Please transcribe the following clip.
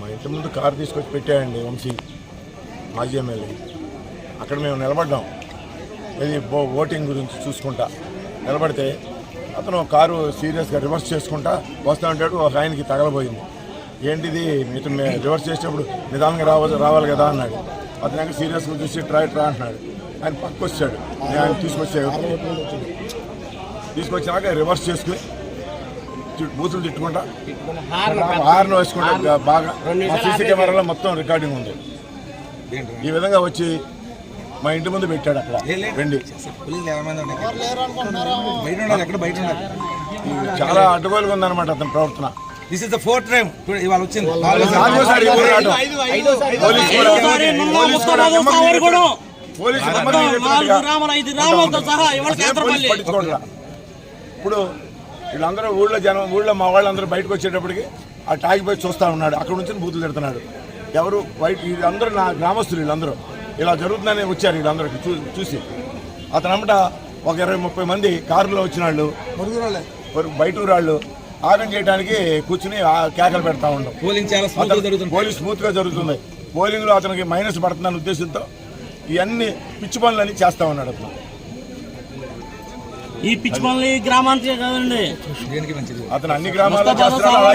మా ఇంటి ముందు కారు తీసుకొచ్చి పెట్టాయండి వంశీ మాజీ ఎమ్మెల్యే. అక్కడ మేము నిలబడ్డాం, ఇది ఓటింగ్ గురించి చూసుకుంటా నిలబడితే అతను కారు సీరియస్గా రివర్స్ చేసుకుంటా వస్తూ ఉంటాడు. ఒక ఆయనకి తగలబోయింది. ఏంటిది ఇతను రివర్స్ చేసేటప్పుడు నిదానంగా రావాలి కదా అన్నాడు. అతను సీరియస్గా చూసి ట్రై అంటున్నాడు. ఆయన పక్కకు వచ్చాడు. ఆయన తీసుకొచ్చినాక రివర్స్ చేసుకుని బూతులు తిట్టుకుంటా హార్న్ వేసుకుంటా బాగా. సీసీ కెమెరాలో మొత్తం రికార్డింగ్ ఉంది. ఈ విధంగా వచ్చి మా ఇంటి ముందు పెట్టాడు. అక్కడ రండి, చాలా అడ్డుగోలుగా ఉందన్నమాట అతని ప్రవర్తన. This is the fourth time ఇవాళ వచ్చింది. ఇప్పుడు వీళ్ళందరూ ఊళ్ళో మా వాళ్ళందరూ బయటకు వచ్చేటప్పటికి ఆ టాకి పోయి చూస్తూ ఉన్నాడు. అక్కడ నుంచి బూతులు తిడుతున్నాడు. ఎవరు వీళ్ళందరూ నా గ్రామస్తులు, వీళ్ళందరూ ఇలా జరుగుతుందని వచ్చారు. వీళ్ళందరూ చూసి అతను అమ్మట ఒక 20-30 మంది కారులో వచ్చిన వాళ్ళు బయట ఊరాళ్ళు ఆగం చేయడానికి కూర్చుని కేకలు పెడతా ఉండవు. పోలింగ్ స్మూత్ గా జరుగుతుంది. పోలింగ్ లో అతనికి మైనస్ పడుతుందన్న ఉద్దేశంతో ఇవన్నీ పిచ్చి పనులన్నీ చేస్తా ఉన్నాడు అతను. ఈ పిచ్చి పనులు ఈ గ్రామానికి కదండి, అతను అన్ని గ్రామాల్లో చేస్తున్నాడు.